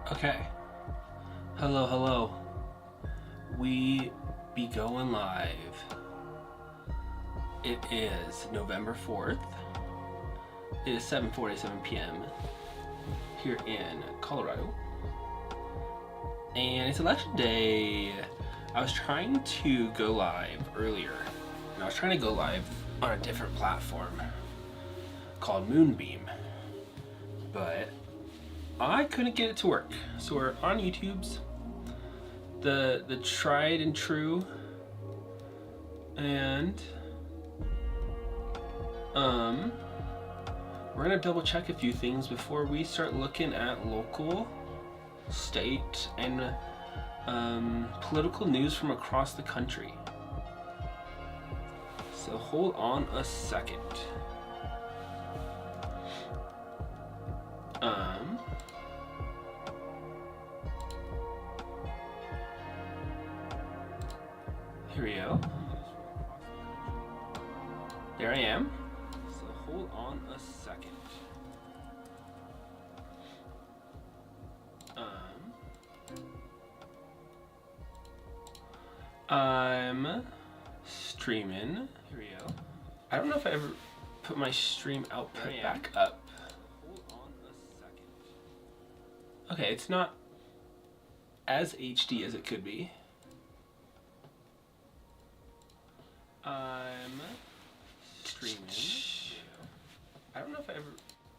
Okay. Hello, hello. We be going live. It is November 4th. It is 7:47 p.m. here in Colorado. And it's election day. I was trying to go live earlier. And I was trying to go live on a different platform called Moonbeam. But I couldn't get it to work. So we're on YouTube's the tried and true, and we're gonna double check a few things before we start looking at local, state, and political news from across the country. So hold on a second. Here we go. There I am. So hold on a second. I'm streaming. Here we go. I don't know if I ever put my stream output back up. Hold on a second. Okay, it's not as HD as it could be. I'm streaming. I don't know if I ever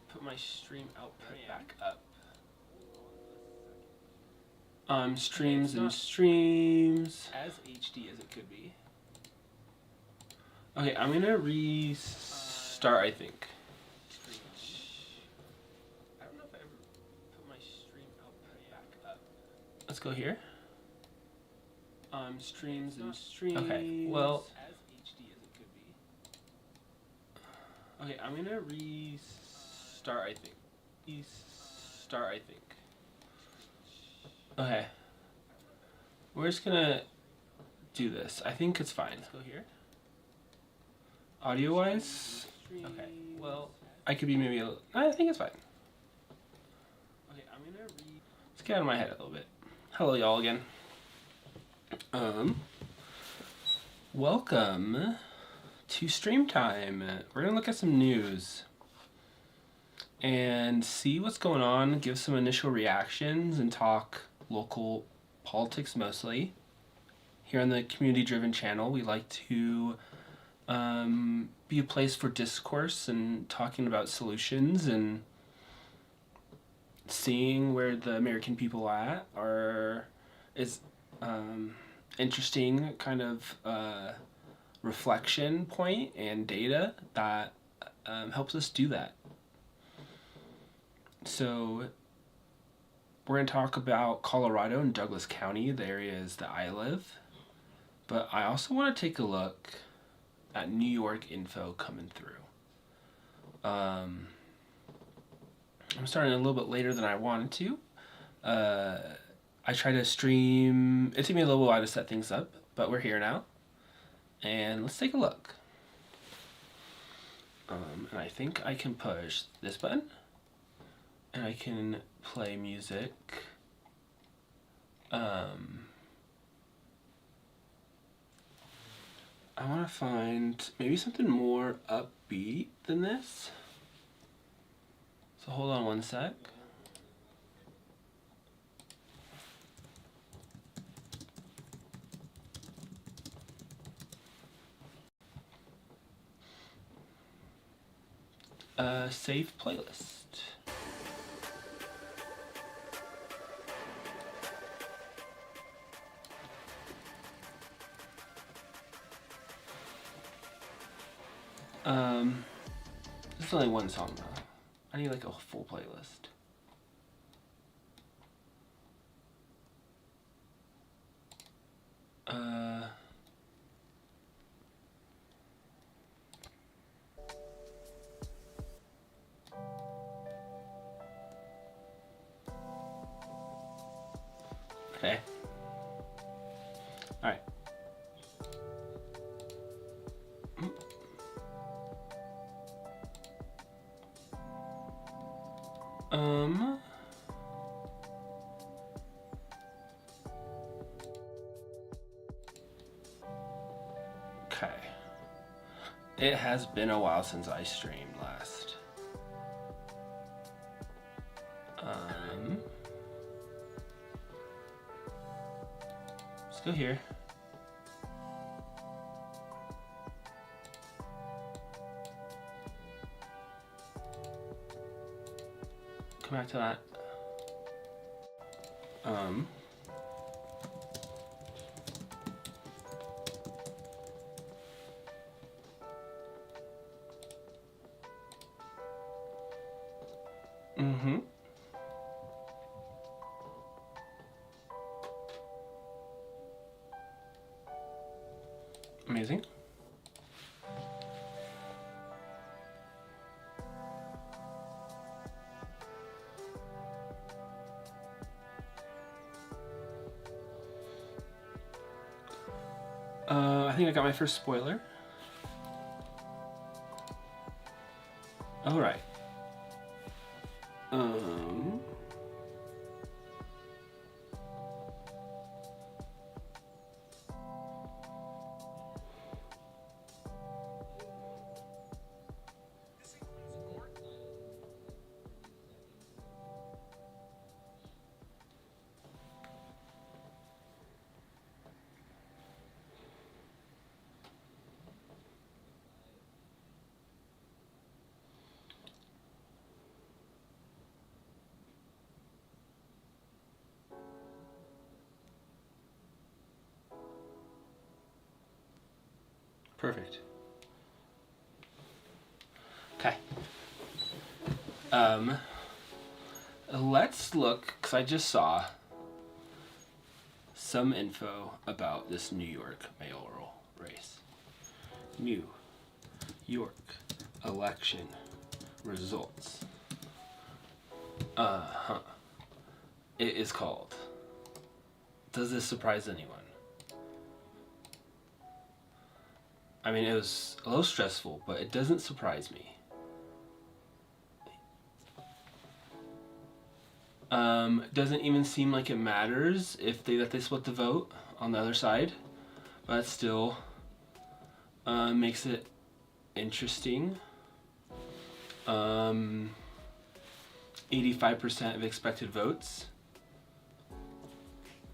put my stream output back up. Streams and streams. As HD as it could be. Okay, I'm gonna restart, I think. I don't know if I ever put my stream output back up. Let's go here. Streams and streams. Okay, well. As HD as it could be. Okay, I'm gonna restart, I think. Okay. We're just gonna do this. I think it's fine. Let's go here. Audio wise? Okay. Well, I could be maybe a little. I think it's fine. Okay, I'm gonna let's get out of my head a little bit. Hello, y'all again. Welcome to stream time. We're gonna look at some news and see what's going on, give some initial reactions, and talk local politics mostly. Here on the community-driven channel, we like to be a place for discourse and talking about solutions and seeing where the American people at is interesting kind of reflection point and data that helps us do that. So we're going to talk about Colorado and Douglas County, the areas that I live. But I also want to take a look at New York info coming through. I'm starting a little bit later than I wanted to. I tried to stream. It took me a little while to set things up, but we're here now. And let's take a look. And I think I can push this button. And I can play music. I want to find maybe something more upbeat than this. So hold on one sec. Save playlist. This is only one song though. I need like a full playlist. Okay. All right. Okay. It has been a while since I streamed last. Let's go here. Come back to that. Amazing. I think I got my first spoiler. All right. Perfect. Okay. Let's look, because I just saw some info about this New York mayoral race. New York election results. It is called. Does this surprise anyone? I mean, it was a little stressful, but it doesn't surprise me. Doesn't even seem like it matters if they split the vote on the other side, but it still makes it interesting. 85% of expected votes.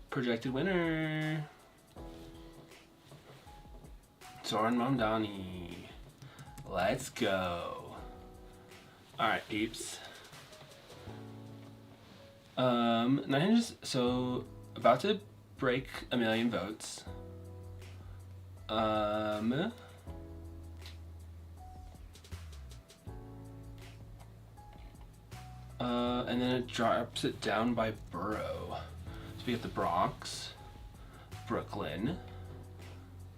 Projected winner. Zoran Mamdani. Let's go. Alright, peeps. 900, so about to break 1 million votes. And then it drops it down by borough. So we get the Bronx, Brooklyn,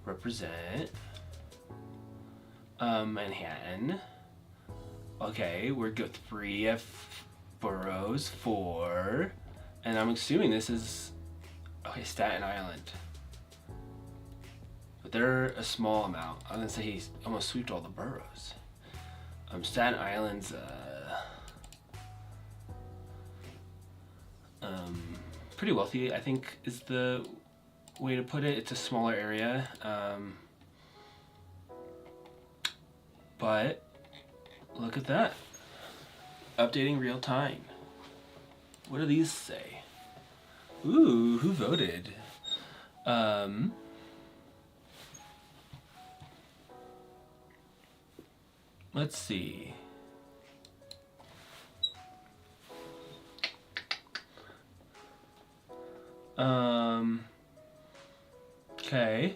represent, Manhattan. Okay, we're good. 3 F boroughs, 4, and I'm assuming this is okay. Staten Island, but they're a small amount. I was gonna say he's almost swept all the boroughs. Staten Island's pretty wealthy, I think is the way to put it. It's a smaller area, but look at that. Updating real time. What do these say? Ooh, who voted? Let's see. Okay.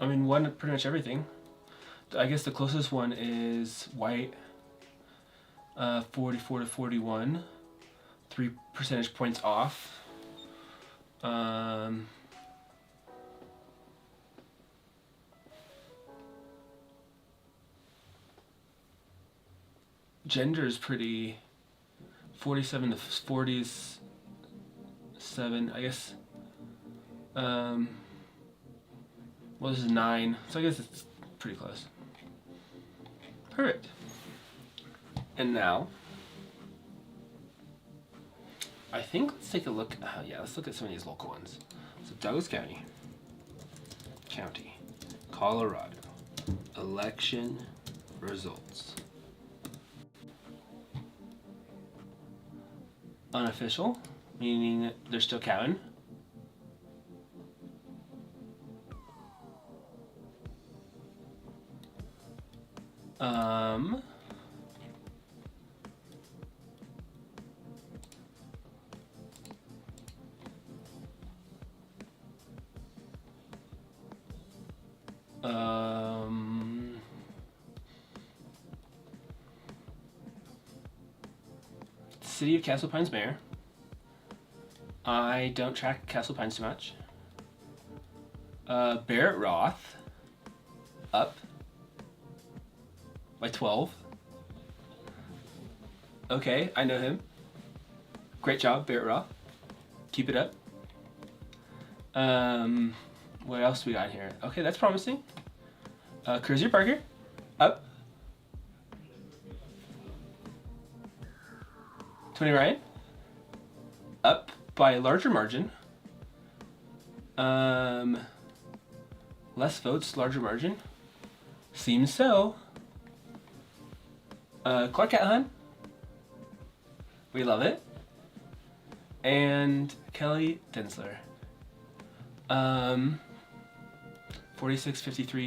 I mean, won pretty much everything. I guess the closest one is white, 44 to 41, 3 percentage points off. Gender is pretty, 47 to 40s 7. I guess. Well, this is 9, so I guess it's pretty close. Perfect. And now, I think let's take a look. Yeah, let's look at some of these local ones. So Douglas County, Colorado, election results. Unofficial, meaning they're still counting. City of Castle Pines Mayor. I don't track Castle Pines too much. Barrett Roth, up by 12. Okay, I know him. Great job, Barrett Roth. Keep it up. What else we got here? Okay, that's promising. Cruiser Parker, up. 20 Ryan, up by a larger margin. Less votes, larger margin. Seems so. Clark Callahan, we love it. And Kelly Densler. 46-53,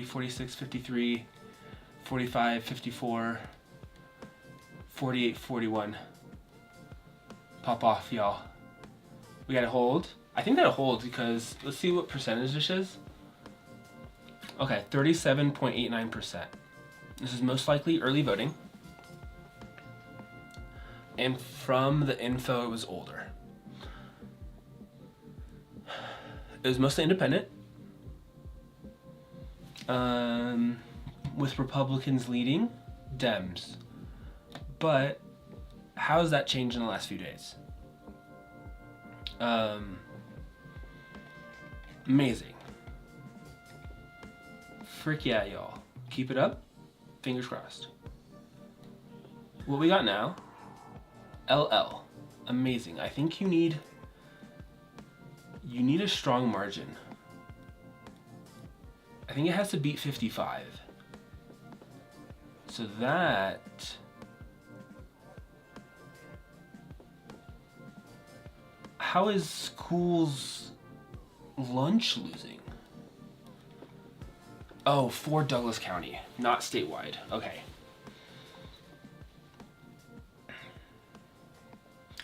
46-53, 45-54, 48-41. Pop off, y'all. We gotta hold. I think that'll hold because let's see what percentage this is. Okay, 37.89%. This is most likely early voting. And from the info, it was older. It was mostly independent. With Republicans leading, Dems. But how has that changed in the last few days? Amazing. Frick yeah, y'all. Keep it up. Fingers crossed. What we got now, LL. Amazing. I think you need a strong margin. I think it has to beat 55. So that... How is schools lunch losing? Oh, for Douglas County, not statewide. Okay.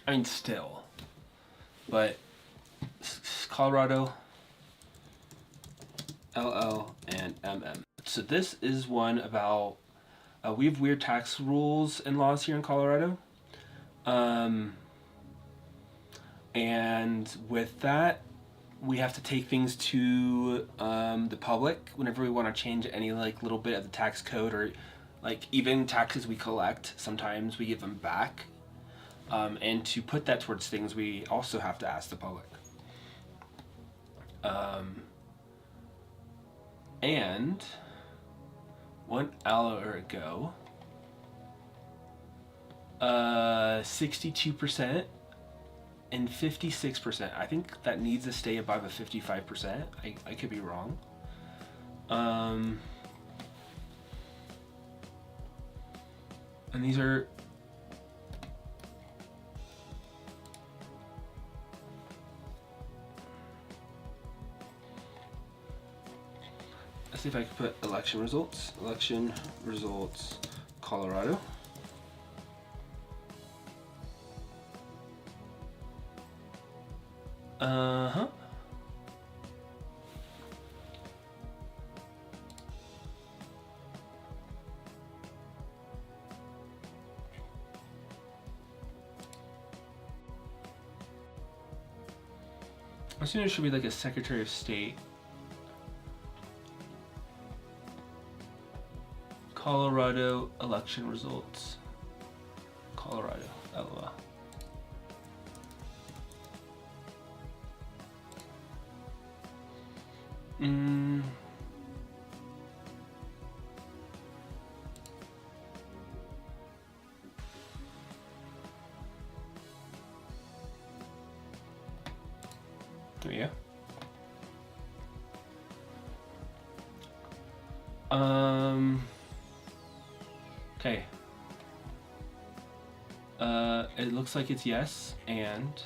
I mean, still. But Colorado, LL, and MM. So this is one about, we have weird tax rules and laws here in Colorado. And with that, we have to take things to the public whenever we want to change any like little bit of the tax code, or like even taxes we collect, sometimes we give them back. And to put that towards things, we also have to ask the public. And 1 hour ago, 62% and 56%. I think that needs to stay above a 55%. I could be wrong. And these are let's see if I can put election results. Election results, Colorado. Uh-huh. I assume there should be like a Secretary of State. Colorado election results. Colorado, LOL. Mm. There you go. Okay. It looks like it's yes, and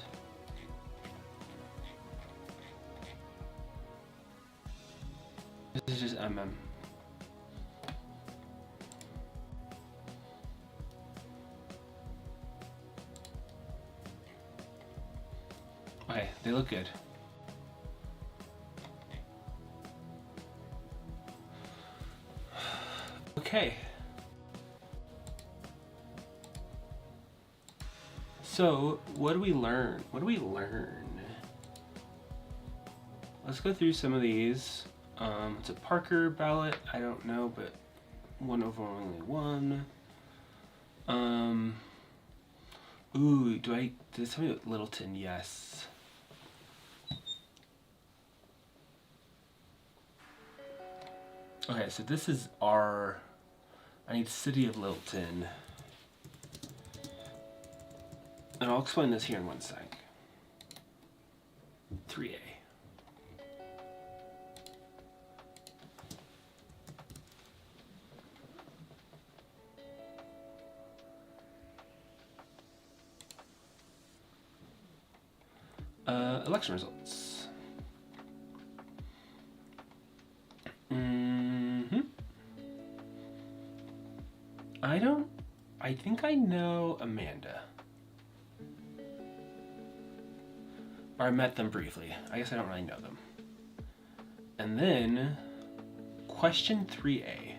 this is just MM. Okay, they look good. Okay. So, what do we learn? What do we learn? Let's go through some of these. It's a Parker ballot. I don't know, but one overwhelmingly won. Ooh, did it tell me about Littleton? Yes. Okay, so this is I need City of Littleton. And I'll explain this here in one sec. 3A. Election results. I think I know Amanda. Or I met them briefly. I guess I don't really know them. And then, question 3A.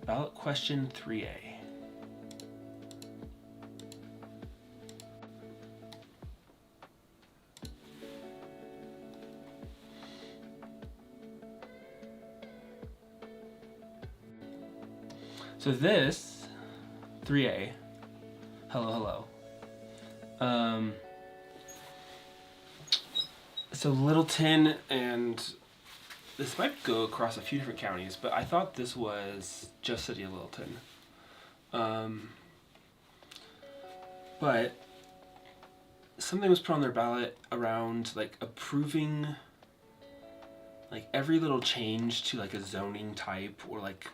Ballot question 3A. So this 3A, hello. So Littleton, and this might go across a few different counties, but I thought this was just City of Littleton. But something was put on their ballot around like approving like every little change to like a zoning type or like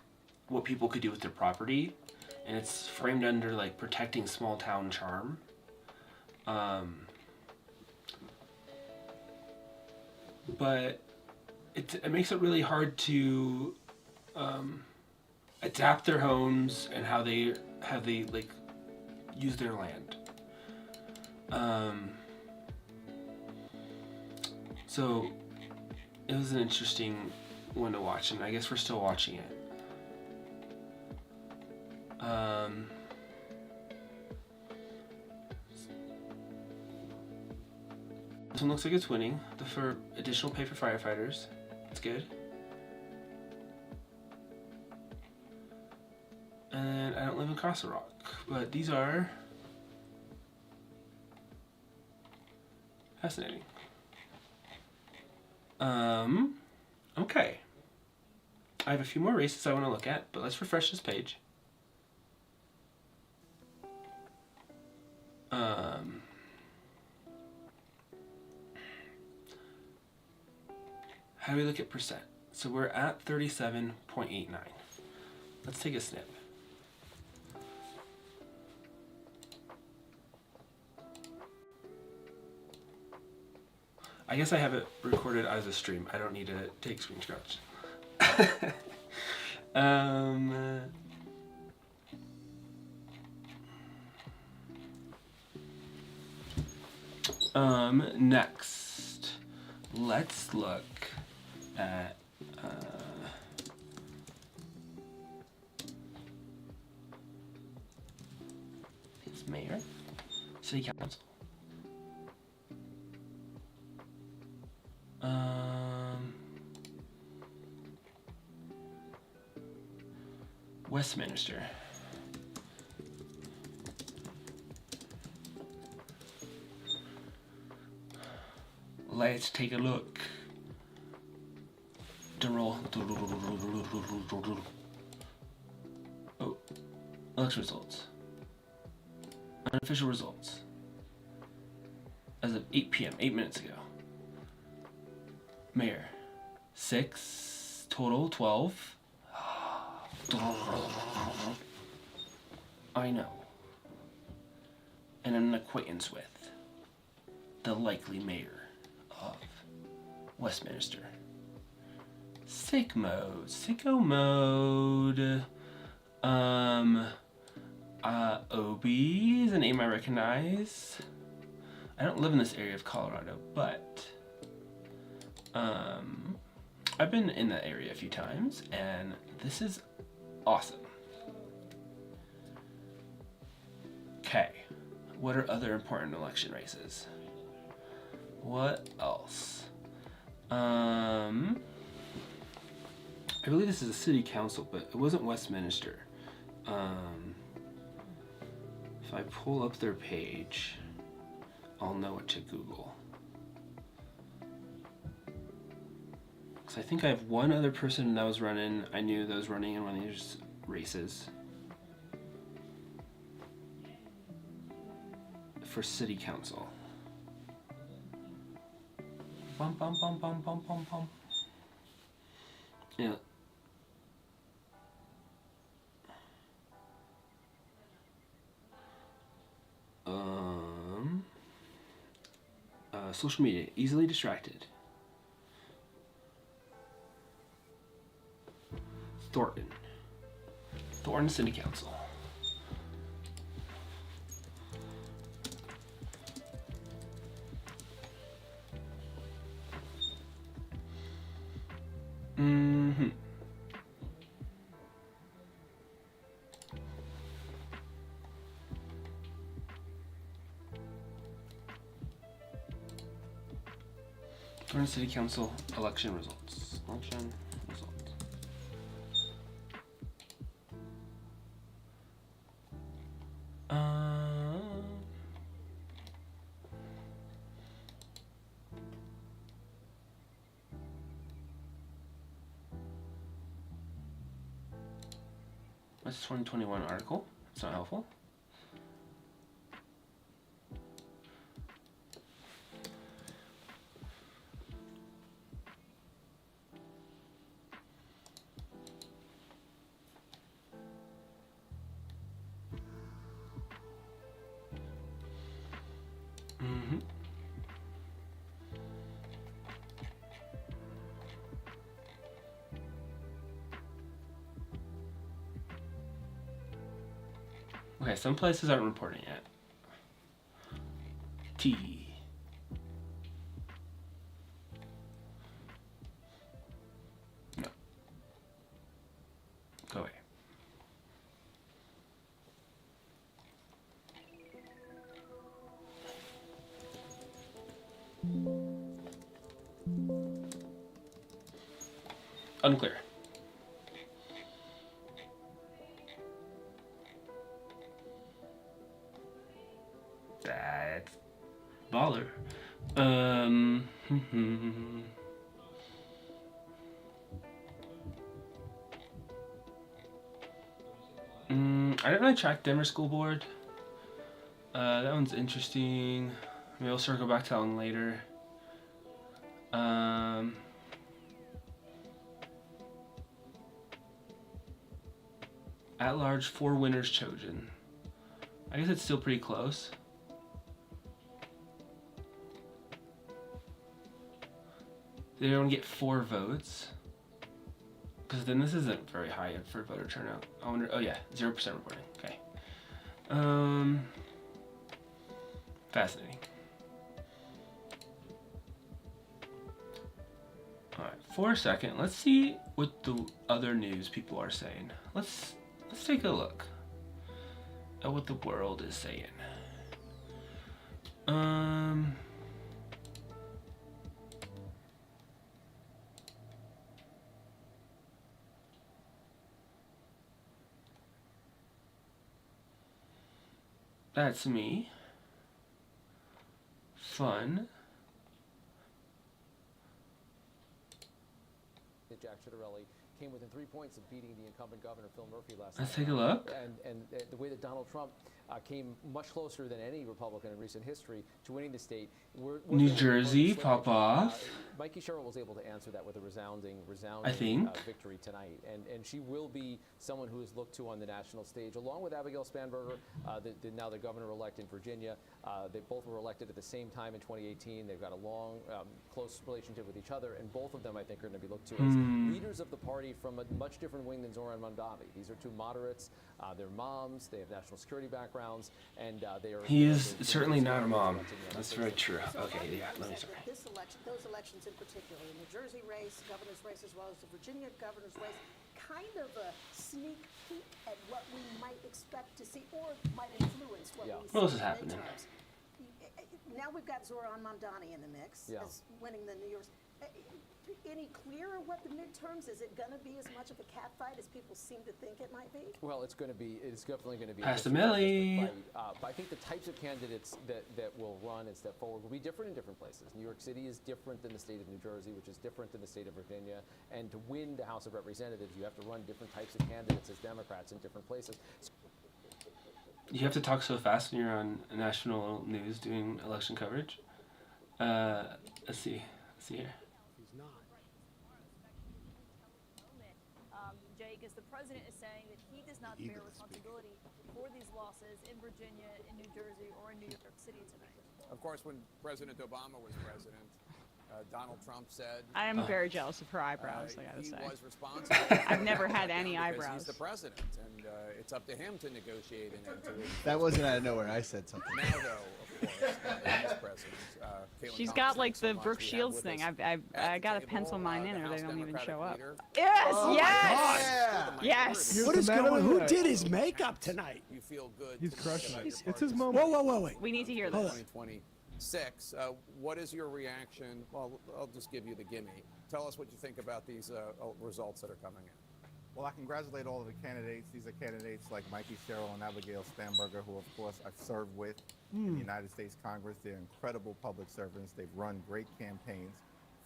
what people could do with their property, and it's framed under like protecting small town charm. But it makes it really hard to adapt their homes and how they like use their land. So it was an interesting one to watch, and I guess we're still watching it. This one looks like it's winning. For additional pay for firefighters. That's good. And I don't live in Castle Rock, but these are fascinating. Okay. I have a few more races I want to look at, but let's refresh this page. How do we look at percent? So we're at 37.89. Let's take a snip. I guess I have it recorded as a stream. I don't need to take screenshots. Next, let's look at it's mayor. City Council. Westminster. Let's take a look. Drum roll. Oh, election results. Unofficial results. As of 8 p.m., 8 minutes ago. Mayor, 6, total 12. I know. And an acquaintance with the likely mayor of Westminster. Sicko mode. Obi is a name I recognize. I don't live in this area of Colorado, but I've been in that area a few times, and this is awesome. Okay, what are other important election races? What else? I believe this is a city council, but it wasn't Westminster. If I pull up their page, I'll know what to Google. Because I think I have one other person that was running. I knew that was running in one of these races for city council. Bum bum bum bum bum bum bum. Yeah. Social media, easily distracted. Thornton City Council. Thornton City Council election results. That's a 2021 article. It's not helpful. Okay, some places aren't reporting yet. T. No. Go away. Unclear. That's baller. I didn't really track Denver School Board. That one's interesting. Maybe I'll circle back to that one later. At large, 4 winners chosen. I guess it's still pretty close. Did everyone get 4 votes? Because then this isn't very high for voter turnout. I wonder. Oh yeah, 0% reporting. Okay. Fascinating. All right, for a second, let's see what the other news people are saying. Let's take a look at what the world is saying. Um. That's me. Fun. Jack Ciattarelli came within 3 points of beating the incumbent governor Phil Murphy last Let's night. take a look. And the way that Donald Trump came much closer than any Republican in recent history to winning the state. New Jersey, pop off. Mikey Sherrill was able to answer that with a resounding I think. Victory tonight. And she will be someone who is looked to on the national stage, along with Abigail Spanberger, now the governor-elect in Virginia. They both were elected at the same time in 2018. They've got a long, close relationship with each other, and both of them, I think, are going to be looked to as leaders of the party from a much different wing than Zohran Mamdani. These are two moderates. They're moms. They have national security backgrounds, and they are. He is certainly not a mom. That's very true. Okay, yeah. Let me start. This election, those elections in particular, the New Jersey race, governor's race, as well as the Virginia governor's race, kind of a sneak peek at what we might expect to see, or might influence what we see. What else is in happening? midterms. Now we've got Zohran Mamdani in the mix as winning the New York. Any clearer what the midterms is? It going to be as much of a catfight as people seem to think it might be? Well, it's definitely going to be. Pass to Millie. But I think the types of candidates that will run and step forward will be different in different places. New York City is different than the state of New Jersey, which is different than the state of Virginia. And to win the House of Representatives, you have to run different types of candidates as Democrats in different places. You have to talk so fast when you're on national news doing election coverage. Let's see. Let's see here. Jake, as the president is saying that he does not bear responsibility for these losses in Virginia, in New Jersey, or in New York City tonight. Of course, when President Obama was president, Donald Trump said... I am very jealous of her eyebrows, I gotta say. He was responsible. I've never had any because eyebrows. He's the president, and it's up to him to negotiate an end to it. That wasn't out of nowhere. I said something. Now, though, of course, the vice president, Caitlin She's Thomas, got like thanks so the much. Brooke We have Shields with thing. us I at gotta the pencil table, mine in, the or they House don't even Democratic show up. leader. Yes, Oh, yes, Yeah. yes. What is going? Who did his makeup tonight? You feel good. He's to crushing about it. your It's his party's moment. Whoa, wait. We need to hear for this. 2026. What is your reaction? Well, I'll just give you the gimme. Tell us what you think about these results that are coming in. Well, I congratulate all of the candidates. These are candidates like Mikey Sherrill and Abigail Spanberger, who, of course, I've served with in the United States Congress. They're incredible public servants. They've run great campaigns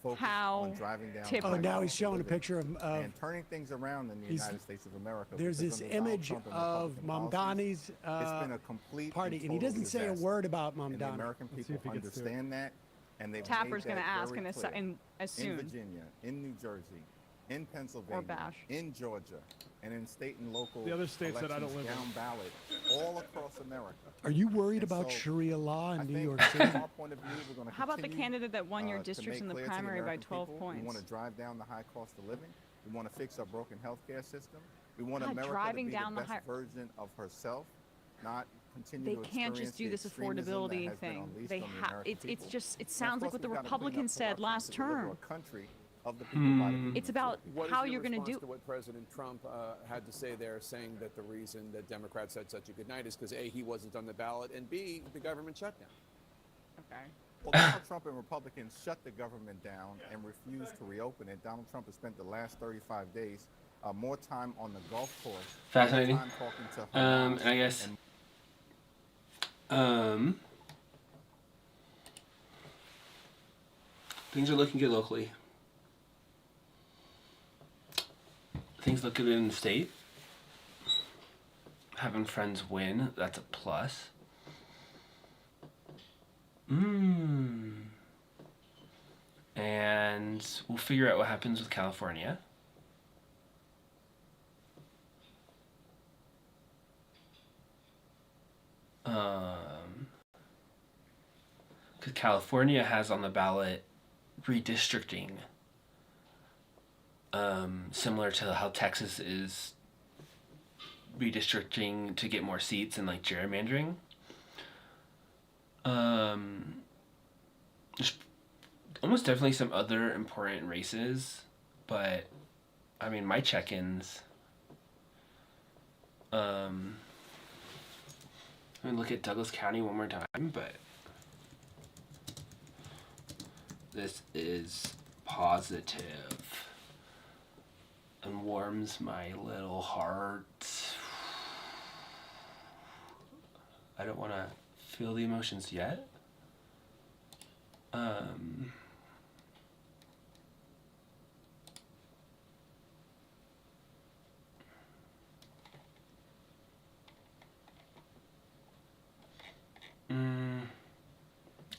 focused on driving down. typical. Oh, now he's showing a picture of and turning things around in the United States of America. there's because this under Donald image Trump and of Republican policies, Mamdani's it's been a complete party, and he total doesn't say a disaster. word about And the Mamdani. American Let's see people if he gets to it. understand that, and they've Tapper's made gonna that ask very as clear. soon. In Virginia, in New Jersey, in Pennsylvania, Bash. in Georgia, and in state and local The other states that I don't elections live in. down ballot, all across America. Are you worried And about so, Sharia law in I New think York from City? our point of view, we're going to How about the continue, candidate that won your to district make in the clear to primary by American 12 people, points? We want to drive down the high cost of living. We want to fix our broken healthcare system. We want God, America driving to be down the the best high- version of herself, not continue They to can't just experience do the this extremism that affordability has been thing. unleashed They on the have. American It's people. just. It And of sounds like course, what the we've got to clean up Republicans said corruption last to deliver term. a country of the people, by the people, It's about What is how your you're going to response do. to what President Trump had to say there, saying that the reason that Democrats had such a good night is because A, he wasn't on the ballot, and B, the government shutdown. Okay. Well, Donald Trump and Republicans shut the government down and refused to reopen it. Donald Trump has spent the last 35 days more time on the golf course. Fascinating. More time talking to Hamas And I guess. Things are looking good locally. Things look good in the state. Having friends win, that's a plus. And we'll figure out what happens with California. Because California has on the ballot redistricting, similar to how Texas is redistricting to get more seats and like gerrymandering. There's almost definitely some other important races, but I mean my check-ins. I mean, look at Douglas County one more time, but this is positive and warms my little heart. I don't want to feel the emotions yet.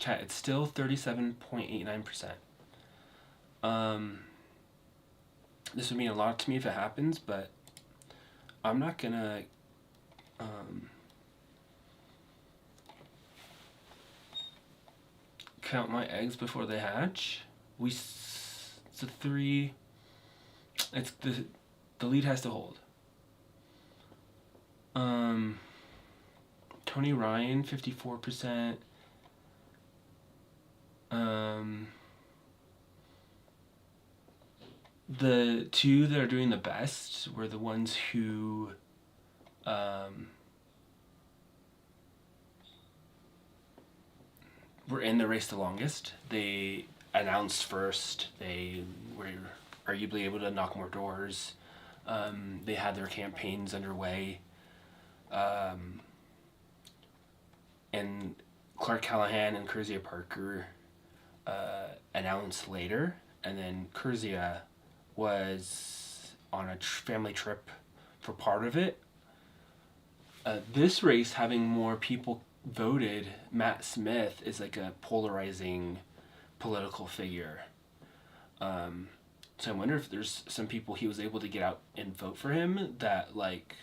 Okay, it's still 37.89%. This would mean a lot to me if it happens, but I'm not gonna count my eggs before they hatch. It's the lead has to hold. Tony Ryan, 54%. The two that are doing the best were the ones who were in the race the longest. They announced first. They were arguably able to knock more doors. They had their campaigns underway. And Clark Callahan and Kerzia Parker announced later. And then Kerzia was on a family trip for part of it. This race, having more people voted, Matt Smith is like a polarizing political figure. So I wonder if there's some people he was able to get out and vote for him that like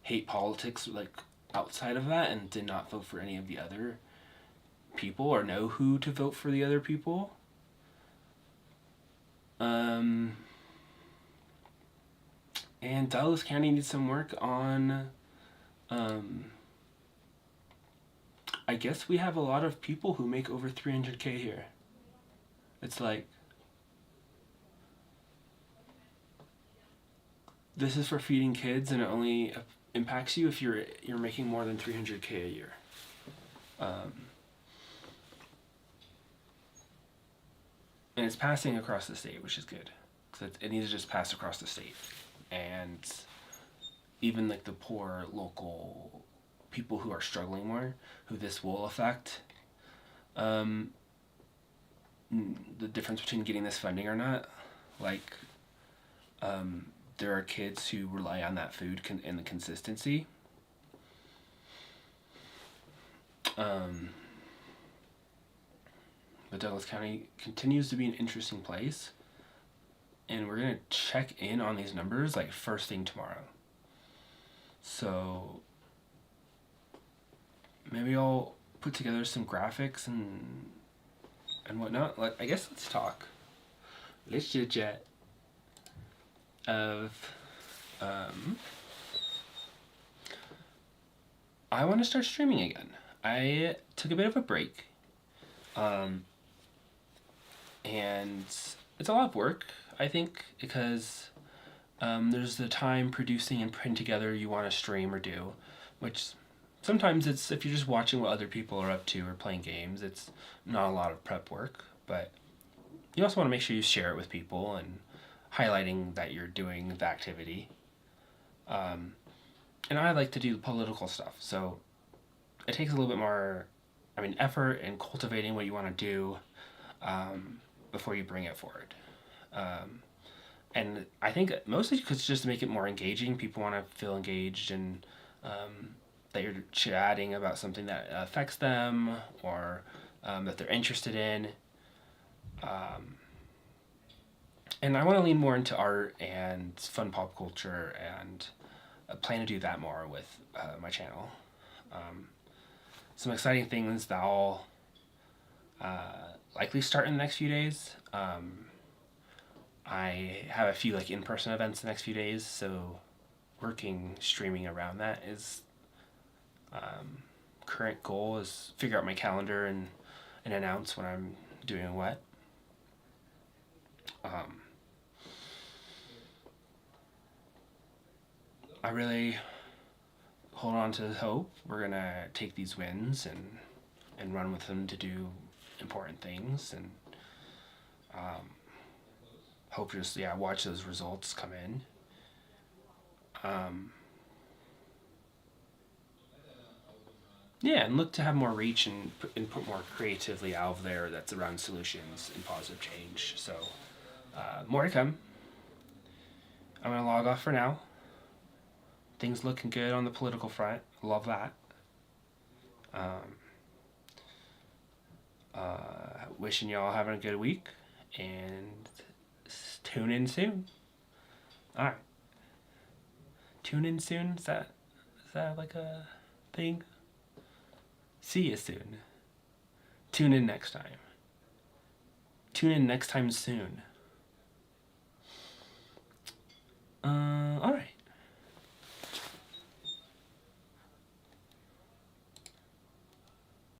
hate politics like outside of that and did not vote for any of the other people or know who to vote for the other people. And Douglas County needs some work on, I guess we have a lot of people who make over 300K here. It's like, this is for feeding kids and it only impacts you if you're making more than 300K a year. And it's passing across the state, which is good. Because it needs to just pass across the state. And even like the poor local people who are struggling more, who this will affect, the difference between getting this funding or not, like, there are kids who rely on that food and the consistency. But Douglas County continues to be an interesting place. And we're going to check in on these numbers like first thing tomorrow. So maybe I'll put together some graphics and whatnot. Like, I guess let's talk. Let's chit chat of I want to start streaming again. I took a bit of a break. And it's a lot of work, I think, because there's the time producing and putting together you want to stream or do, which sometimes it's, if you're just watching what other people are up to or playing games, it's not a lot of prep work, but you also want to make sure you share it with people and highlighting that you're doing the activity. And I like to do political stuff, so it takes a little bit more, effort in cultivating what you want to do before you bring it forward. And I think mostly because just to make it more engaging, people want to feel engaged and that you're chatting about something that affects them or that they're interested in. And I want to lean more into art and fun pop culture, and I plan to do that more with my channel. Some exciting things that I'll likely start in the next few days. I have a few like in-person events the next few days, so streaming around that is current goal is figure out my calendar and announce when I'm doing what. I really hold on to hope. We're gonna take these wins and run with them to do important things, and Hope to just watch those results come in. And look to have more reach and put more creatively out there that's around solutions and positive change. So more to come. I'm gonna log off for now. Things looking good on the political front. Love that. Wishing y'all having a good week, and tune in soon. All right. Tune in soon. Is that like a thing? See you soon. Tune in next time. Tune in next time soon.